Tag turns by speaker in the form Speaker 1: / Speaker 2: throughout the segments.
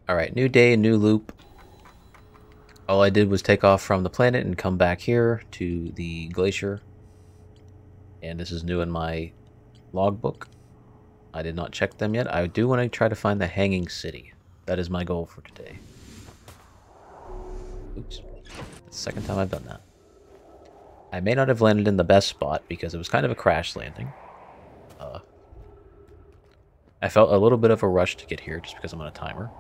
Speaker 1: Alright, new day, new loop. All I did was take off from the planet and come back here to the glacier. And this is new in my logbook. I did not check them yet. I do want to try to find the Hanging City. That is my goal for today. Oops. That's the second time I've done that. I may not have landed in the best spot because it was kind of a crash landing. I felt a little bit of a rush to get here just because I'm on a timer.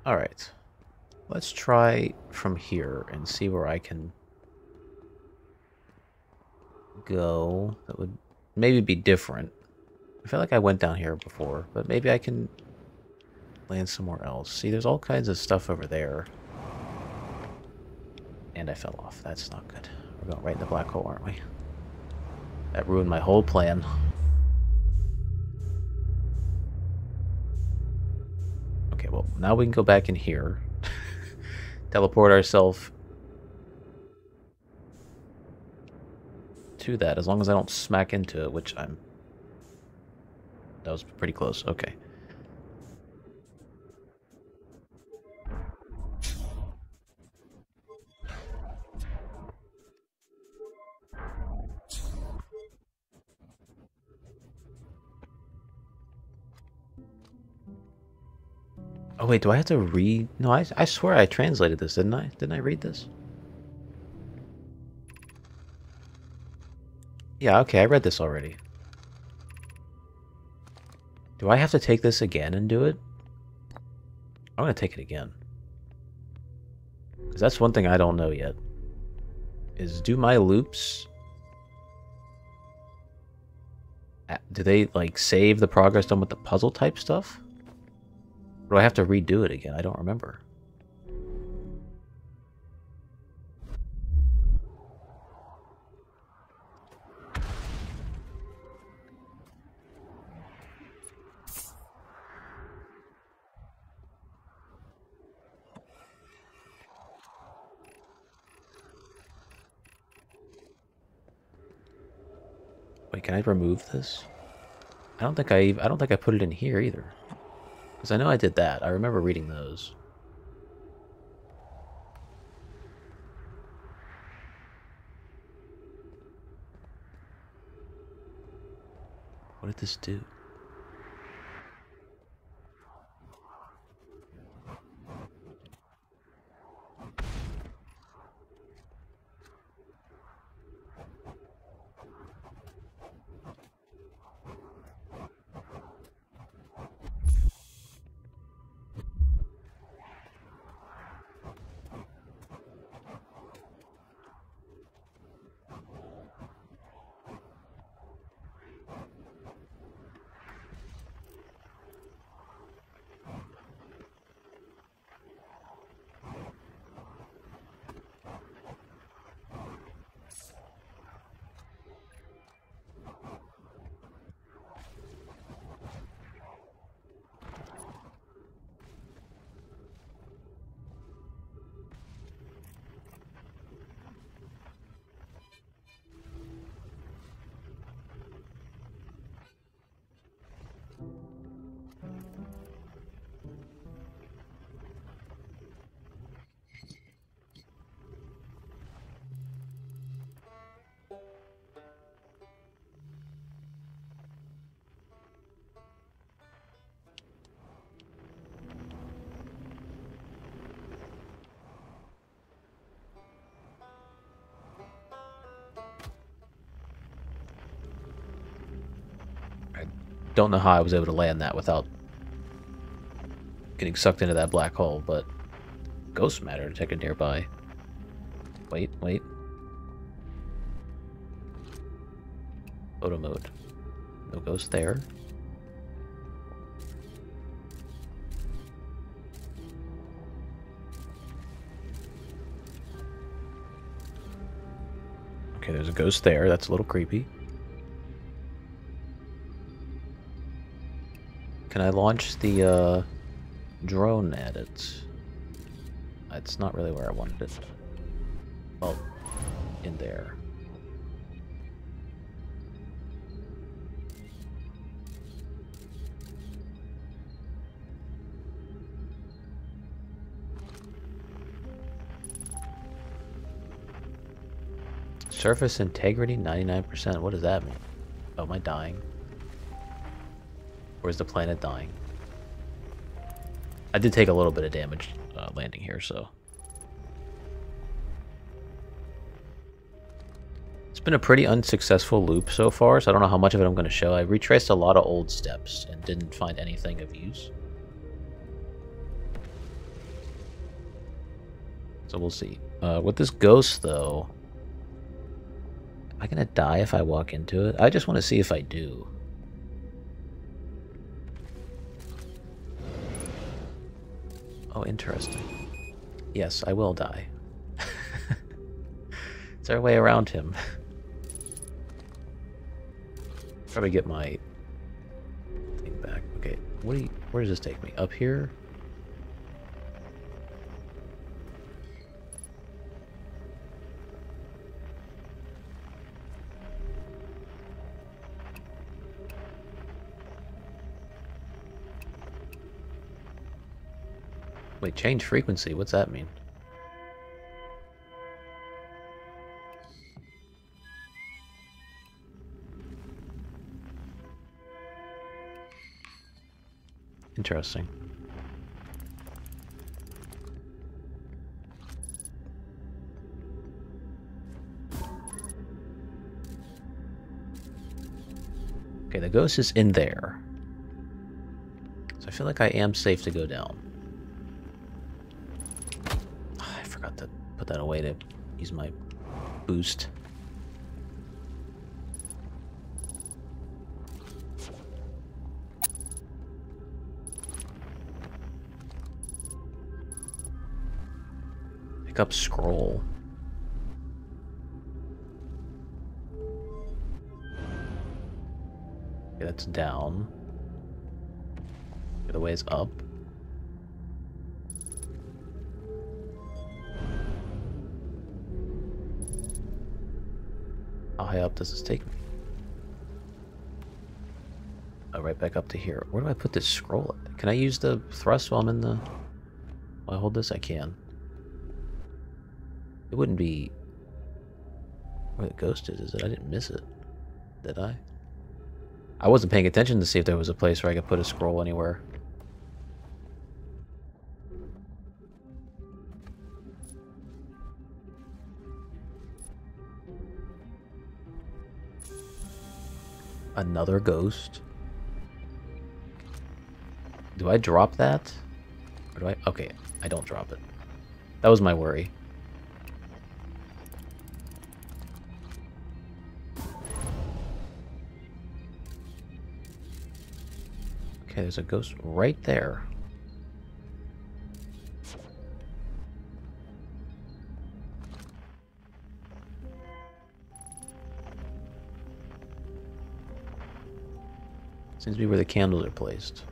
Speaker 1: Alright. Let's try from here and see where I can go. That would maybe be different. I feel like I went down here before, but maybe I can land somewhere else. See, there's all kinds of stuff over there. And I fell off. That's not good. We're going right in the black hole, aren't we? That ruined my whole plan. Okay, well, now we can go back in here. Teleport ourselves to that, as long as I don't smack into it, which I'm... That was pretty close. Okay. Oh wait, do I have to read? No, I swear I translated this, didn't I? Didn't I read this? Yeah, okay, I read this already. Do I have to take this again and do it? I'm gonna take it again. Because that's one thing I don't know yet. Is do my loops... Do they, like, save the progress done with the puzzle type stuff? Or do I have to redo it again? I don't remember. Wait, can I remove this? I don't think I put it in here either. Because I know I did that. I remember reading those. What did this do? Don't know how I was able to land that without getting sucked into that black hole, but ghost matter detected nearby. Wait, wait. Photo mode. No ghost there. Okay, there's a ghost there. That's a little creepy. Can I launch the drone at it? It's not really where I wanted it. Well, in there. Surface integrity 99%. What does that mean? Oh, am I dying? Or is the planet dying? I did take a little bit of damage landing here, so. It's been a pretty unsuccessful loop so far, so I don't know how much of it I'm going to show. I retraced a lot of old steps and didn't find anything of use. So we'll see. With this ghost, though, am I going to die if I walk into it? I just want to see if I do. Oh, interesting. Yes, I will die. Is there a way around him? Probably get my thing back. Okay, where does this take me? Up here? Wait, change frequency. What's that mean? Interesting. Okay, the ghost is in there. So I feel like I am safe to go down. I forgot to put that away to use my boost. Pick up scroll. Okay, that's down. The other way is up. How high up does this take me? Oh, right back up to here. Where do I put this scroll? Can I use the thrust while I'm in the... While I hold this? I can. It wouldn't be... Where the ghost is it? I didn't miss it. Did I? I wasn't paying attention to see if there was a place where I could put a scroll anywhere. Another ghost? Do I drop that? Or do I? Okay, I don't drop it. That was my worry. Okay, there's a ghost right there. Seems to be where the candles are placed.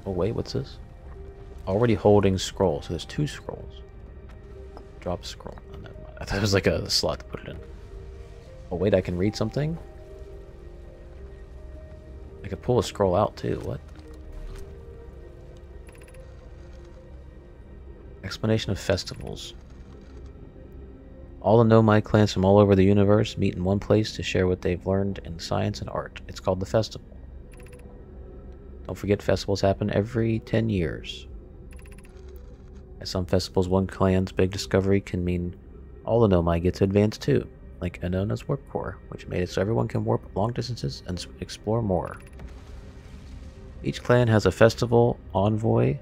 Speaker 1: Oh wait, what's this? Already holding scroll, so there's 2 scrolls. Drop scroll. Oh, never mind. I thought it was like a slot to put it in. Oh wait, I can read something? I could pull a scroll out too, what? Explanation of festivals. All the Nomai clans from all over the universe meet in one place to share what they've learned in science and art. It's called the festival. Don't forget, festivals happen every 10 years. At some festivals, one clan's big discovery can mean all the Nomai get to advance too, like Anona's warp core, which made it so everyone can warp long distances and explore more. Each clan has a festival envoy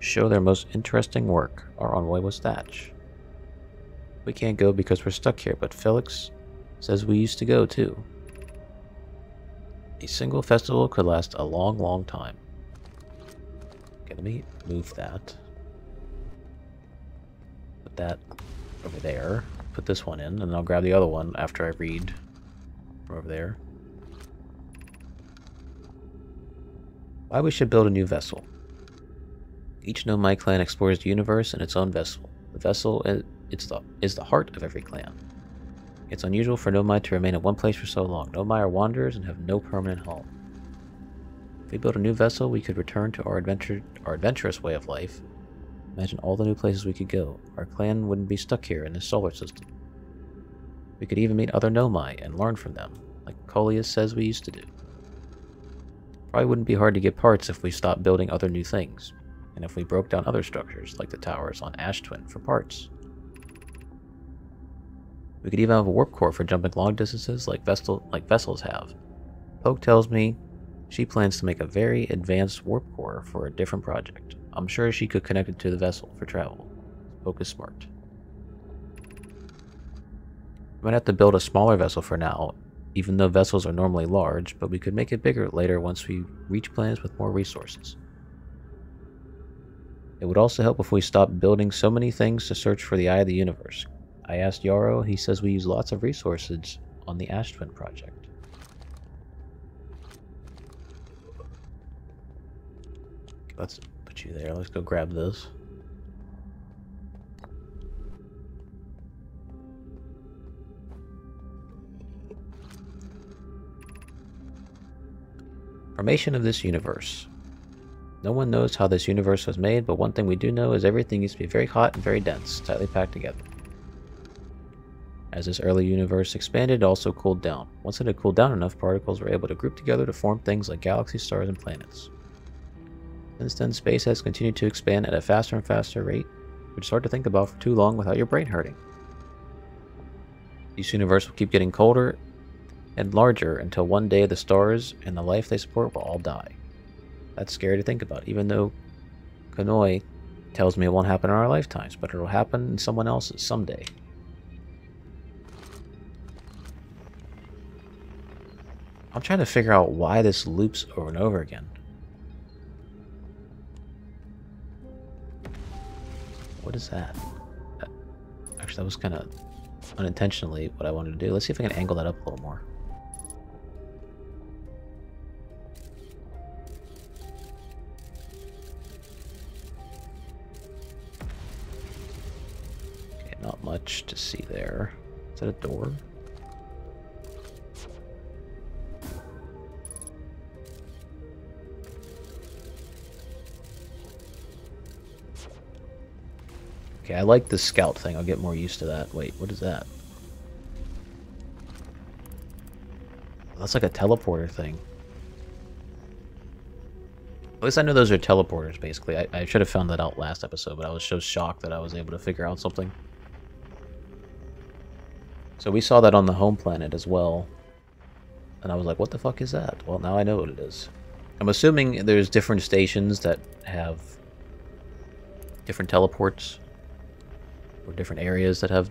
Speaker 1: show their most interesting work. Our envoy was Thatch. We can't go because we're stuck here, but Felix says we used to go too. A single festival could last a long, long time. Okay, let me move that. Put that over there. Put this one in, and then I'll grab the other one after I read over there. Why we should build a new vessel. Each Nomai clan explores the universe in its own vessel. The vessel is the heart of every clan. It's unusual for Nomai to remain in one place for so long. Nomai are wanderers and have no permanent home. If we built a new vessel, we could return to our adventurous way of life. Imagine all the new places we could go. Our clan wouldn't be stuck here in this solar system. We could even meet other Nomai and learn from them, like Coleus says we used to do. Probably wouldn't be hard to get parts if we stopped building other new things, and if we broke down other structures, like the towers on Ash Twin, for parts. We could even have a warp core for jumping long distances like vessels have. Poke tells me she plans to make a very advanced warp core for a different project. I'm sure she could connect it to the vessel for travel. Poke is smart. We might have to build a smaller vessel for now, even though vessels are normally large, but we could make it bigger later once we reach planets with more resources. It would also help if we stopped building so many things to search for the Eye of the Universe. I asked Yarrow, he says we use lots of resources on the Ash Twin project. Let's put you there. Let's go grab this. Formation of this universe. No one knows how this universe was made, but one thing we do know is everything used to be very hot and very dense, tightly packed together. As this early universe expanded, it also cooled down. Once it had cooled down enough, particles were able to group together to form things like galaxies, stars, and planets. Since then, space has continued to expand at a faster and faster rate, which is hard to think about for too long without your brain hurting. This universe will keep getting colder and larger until one day the stars and the life they support will all die. That's scary to think about, even though Kanoi tells me it won't happen in our lifetimes, but it'll happen in someone else's someday. I'm trying to figure out why this loops over and over again. What is that? Actually, that was kind of unintentionally what I wanted to do. Let's see if I can angle that up a little more. Okay, not much to see there. Is that a door? Okay, I like the scout thing. I'll get more used to that. Wait, what is that? That's like a teleporter thing. At least I know those are teleporters, basically. I should have found that out last episode, but I was so shocked that I was able to figure out something. So we saw that on the home planet as well. And I was like, what the fuck is that? Well, now I know what it is. I'm assuming there's different stations that have different teleports. Or different areas that have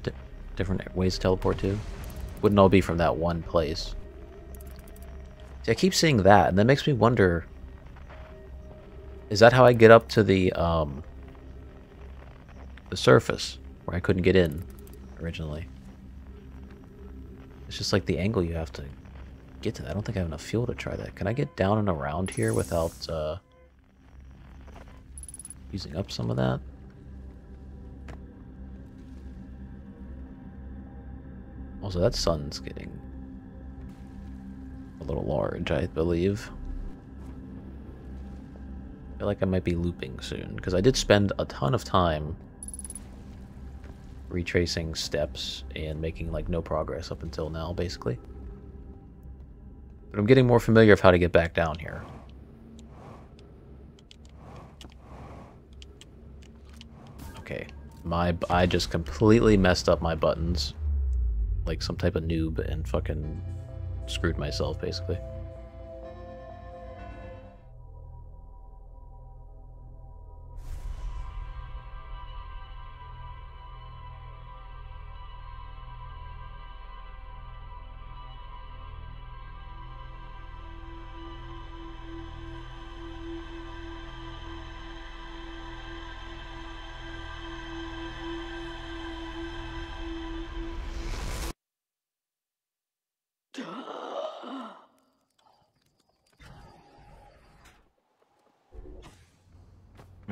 Speaker 1: different ways to teleport to. Wouldn't all be from that one place. See, I keep seeing that, and that makes me wonder... Is that how I get up to the surface, where I couldn't get in originally? It's just like the angle you have to get to that. I don't think I have enough fuel to try that. Can I get down and around here without using up some of that? Also, that sun's getting a little large, I believe. I feel like I might be looping soon, because I did spend a ton of time retracing steps and making, like, no progress up until now, basically. But I'm getting more familiar with how to get back down here. Okay, I just completely messed up my buttons. Like some type of noob and fucking screwed myself, basically.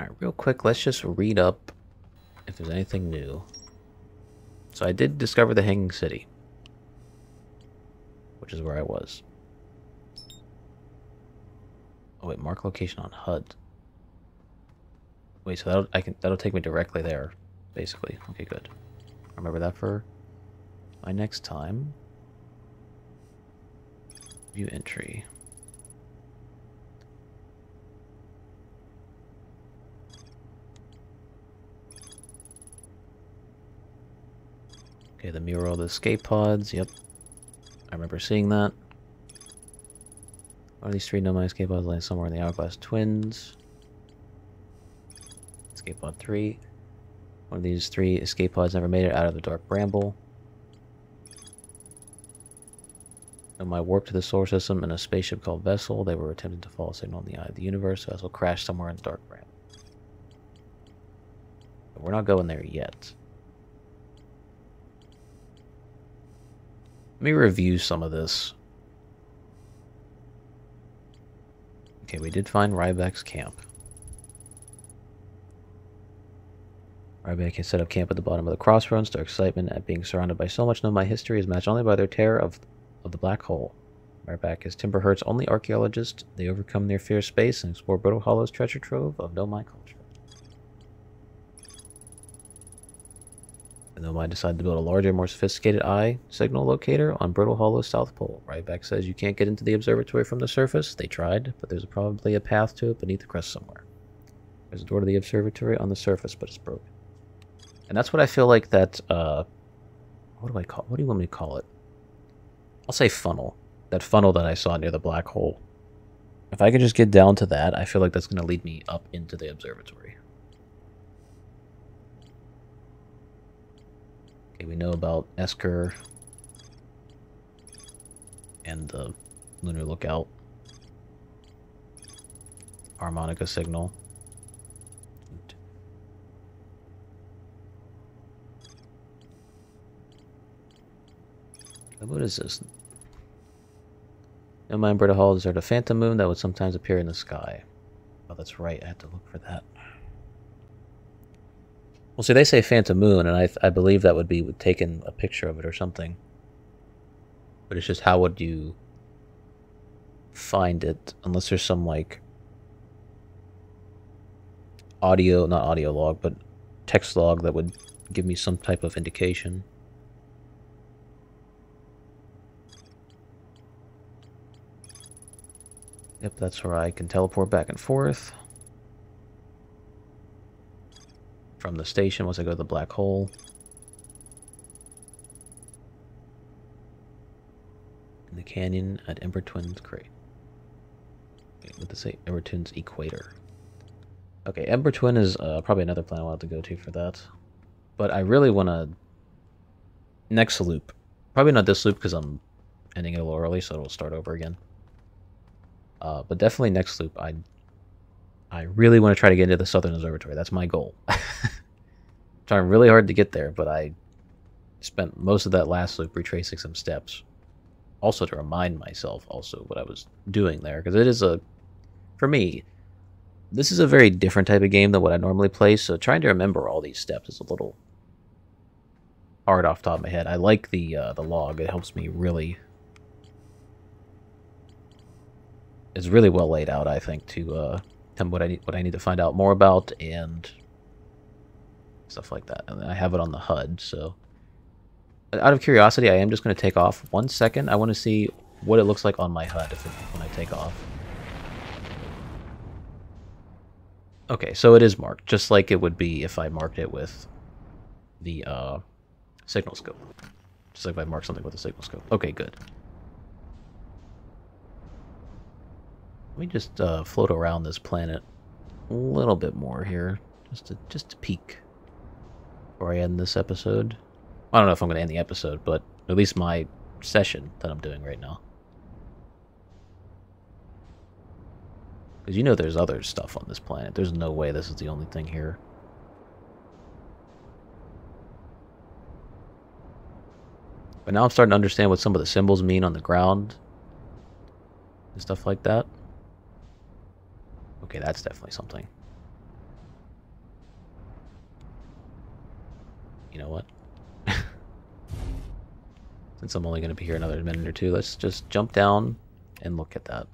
Speaker 1: Alright, real quick, let's just read up if there's anything new. So I did discover the Hanging City, which is where I was. Oh wait, mark location on HUD. Wait, so that'll take me directly there, basically. Okay, good. Remember that for my next time. View entry. Okay, the mural, the escape pods. Yep, I remember seeing that. One of these three nomad escape pods lying somewhere in the Hourglass Twins. Escape pod 3. One of these three escape pods never made it out of the Dark Bramble. Nomad warped to the solar system in a spaceship called Vessel. They were attempting to follow a signal in the eye of the universe. Vessel crashed somewhere in the Dark Bramble. But we're not going there yet. Let me review some of this. Okay, we did find Ryback's camp. Ryback has set up camp at the bottom of the crossroads. Their excitement at being surrounded by so much nomad history is matched only by their terror of the black hole. Ryback is Timberhurt's only archaeologist. They overcome their fear of space and explore Brittle Hollow's treasure trove of nomad culture. The nomad decided to build a larger, more sophisticated eye signal locator on Brittle Hollow's south pole. Ryback says you can't get into the observatory from the surface. They tried, but there's probably a path to it beneath the crest somewhere. There's a door to the observatory on the surface, but it's broken. And that's what I feel like that, what do you want me to call it? I'll say funnel. That funnel that I saw near the black hole. If I could just get down to that, I feel like that's going to lead me up into the observatory. Okay, we know about Esker and the lunar lookout. Harmonica signal. What is this? In my Brittle Hollow, there's a phantom moon that would sometimes appear in the sky. Oh, that's right. I had to look for that. Well, see, they say phantom moon, and I believe that would be taking a picture of it or something. But it's just how would you find it unless there's some like audio, not audio log, but text log that would give me some type of indication. Yep, that's where I can teleport back and forth from the station once I go to the black hole. In the canyon at Ember Twins Crate. Wait, what does it say? Ember Twins Equator. Okay, Ember Twin is probably another planet I'll have to go to for that. But I really want to... Next loop. Probably not this loop because I'm ending it a little early, so it'll start over again. But definitely next loop, I really want to try to get into the Southern Observatory. That's my goal. Trying really hard to get there, but I spent most of that last loop retracing some steps. Also to remind myself also what I was doing there. Because it is for me, this is a very different type of game than what I normally play. So trying to remember all these steps is a little hard off the top of my head. I like the log. It helps me really... It's really well laid out, I think, to tell me what I need to find out more about and stuff like that. And I have it on the HUD, so out of curiosity, I am just going to take off 1 second. I want to see what it looks like on my HUD when I take off. Okay, so it is marked, just like it would be if I marked it with the signal scope. Just like if I marked something with a signal scope. Okay, good. Let me just float around this planet a little bit more here, just to peek before I end this episode. I don't know if I'm going to end the episode, but at least my session that I'm doing right now. Because you know there's other stuff on this planet. There's no way this is the only thing here. But now I'm starting to understand what some of the symbols mean on the ground and stuff like that. Okay, that's definitely something. You know what? Since I'm only going to be here another minute or two, let's just jump down and look at that.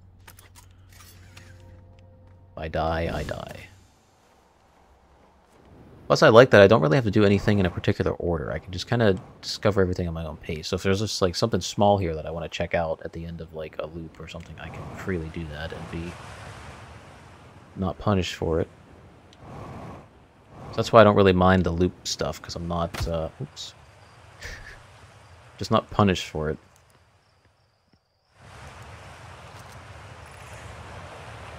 Speaker 1: If I die, I die. Plus, I like that I don't really have to do anything in a particular order. I can just kind of discover everything at my own pace. So if there's just like something small here that I want to check out at the end of like a loop or something, I can freely do that and be not punished for it. So that's why I don't really mind the loop stuff, because I'm not, oops. Just not punished for it.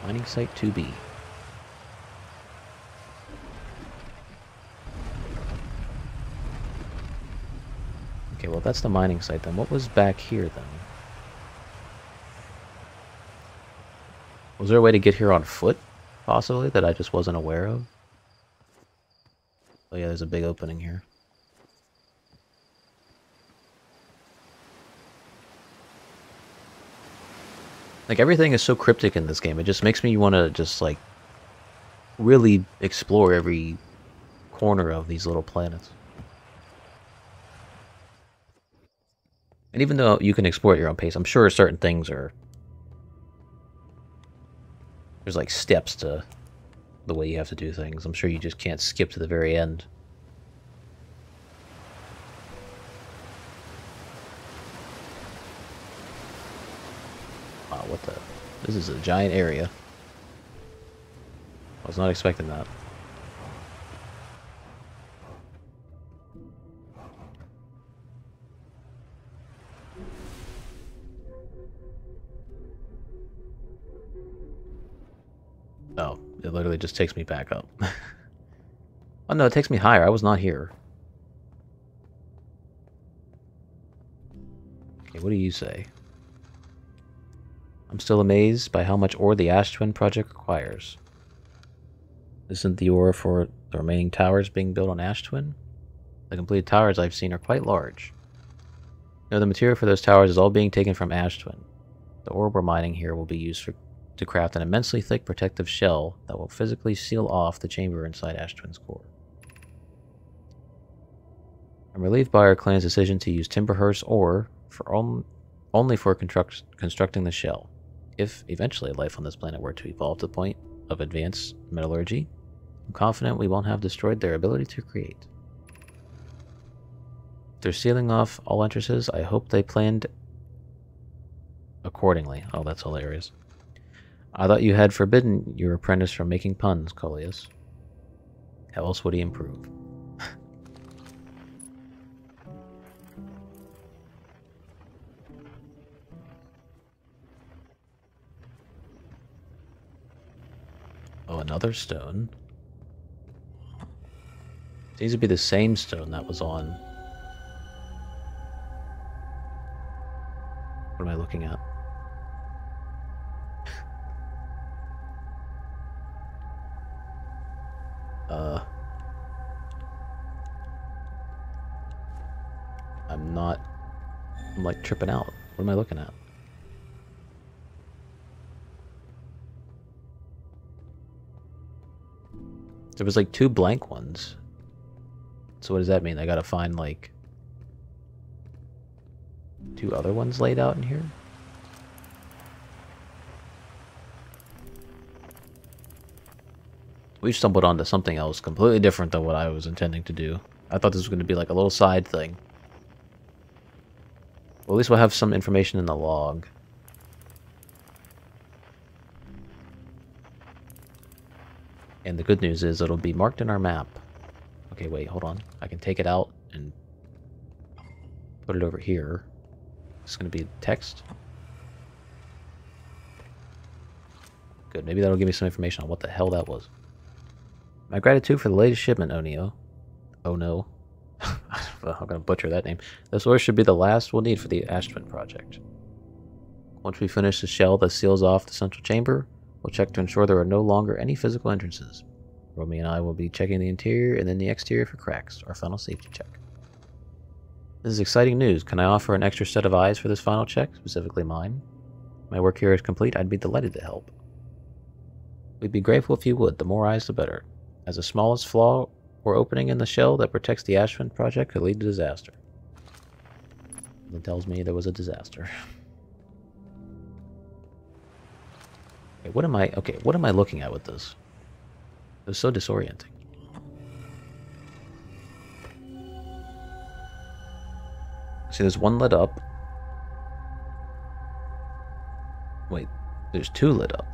Speaker 1: Mining site 2B. Okay, well that's the mining site then. What was back here then? Was there a way to get here on foot, possibly, that I just wasn't aware of? Oh yeah, there's a big opening here. Like, everything is so cryptic in this game, it just makes me want to just, like, really explore every corner of these little planets. And even though you can explore at your own pace, I'm sure certain things are... There's, like, steps to the way you have to do things. I'm sure you just can't skip to the very end. Wow, what the... This is a giant area. I was not expecting that. Oh, it literally just takes me back up. Oh no, it takes me higher. I was not here. Okay, what do you say? I'm still amazed by how much ore the Ash Twin project requires. Isn't the ore for the remaining towers being built on Ash Twin? The completed towers I've seen are quite large. You know, the material for those towers is all being taken from Ash Twin. The ore we're mining here will be used to craft an immensely thick protective shell that will physically seal off the chamber inside Ash Twin's core. I'm relieved by our clan's decision to use Timberhurst ore for only for constructing the shell. If eventually life on this planet were to evolve to the point of advanced metallurgy, I'm confident we won't have destroyed their ability to create. If they're sealing off all entrances, I hope they planned accordingly. Oh, that's hilarious. I thought you had forbidden your apprentice from making puns, Coleus. How else would he improve? Oh, another stone. Seems to be the same stone that was on... What am I looking at? I'm like tripping out. What am I looking at? There was like 2 blank ones. So what does that mean? I gotta find like 2 other ones laid out in here? We've stumbled onto something else completely different than what I was intending to do. I thought this was going to be like a little side thing. Well, at least we'll have some information in the log. And the good news is it'll be marked in our map. Okay, wait, hold on. I can take it out and put it over here. It's going to be text. Good, maybe that'll give me some information on what the hell that was. My gratitude for the latest shipment, Onio. Oh no. I'm going to butcher that name. This ore should be the last we'll need for the Ash Twin project. Once we finish the shell that seals off the central chamber, we'll check to ensure there are no longer any physical entrances. Romy and I will be checking the interior and then the exterior for cracks, our final safety check. This is exciting news. Can I offer an extra set of eyes for this final check, specifically mine? My work here is complete. I'd be delighted to help. We'd be grateful if you would. The more eyes, the better. As the smallest flaw or opening in the shell that protects the Ashman project could lead to disaster. It tells me there was a disaster. Okay, what am I looking at with this? It was so disorienting. See, there's one lit up. Wait, there's two lit up.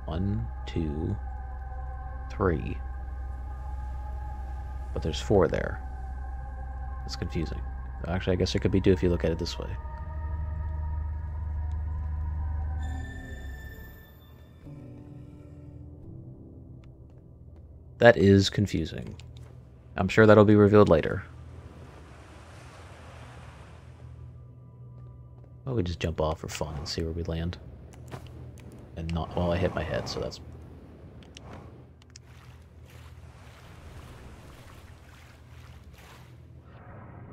Speaker 1: One, two, three. But there's four there. It's confusing. Actually, I guess it could be two if you look at it this way. That is confusing. I'm sure that'll be revealed later. Well, we just jump off for fun and see where we land. And not... well, I hit my head, so that's...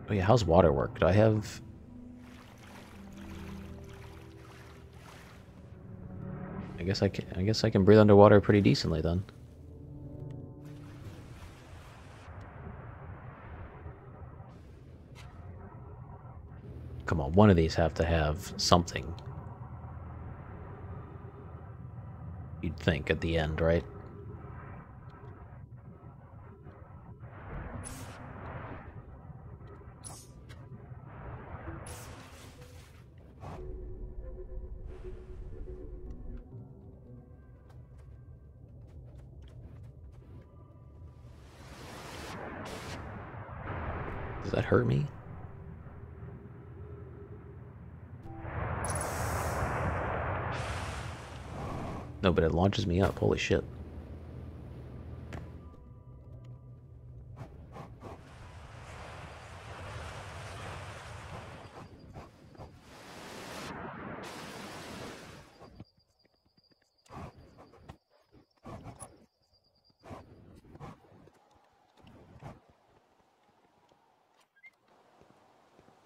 Speaker 1: oh yeah, how's water work? Do I have... I guess I can breathe underwater pretty decently then. Come on, one of these have to have something. You'd think at the end, right? Does that hurt me? No, but it launches me up. Holy shit.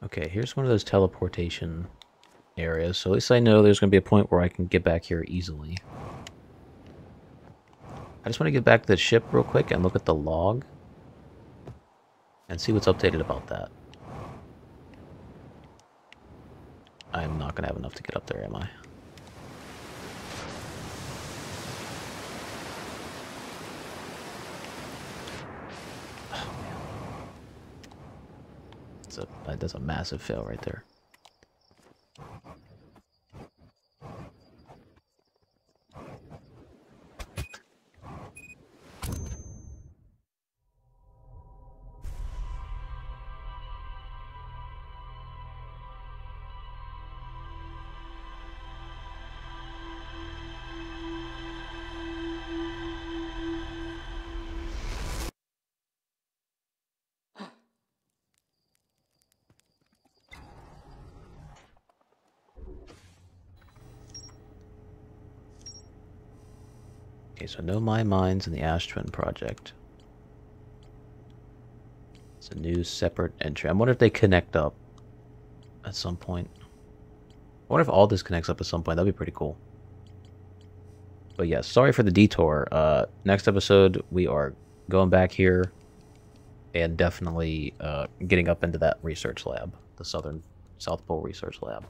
Speaker 1: Okay, here's one of those teleportation areas, so at least I know there's going to be a point where I can get back here easily. I just want to get back to the ship real quick and look at the log and see what's updated about that. I'm not going to have enough to get up there, am I? Oh, man. That's a massive fail right there. Okay, so no my mines in the Ash Twin project. It's a new separate entry. I wonder if they connect up at some point. I wonder if all this connects up at some point. That'd be pretty cool. But yeah, sorry for the detour. Next episode, we are going back here and definitely getting up into that research lab, the South Pole Research Lab.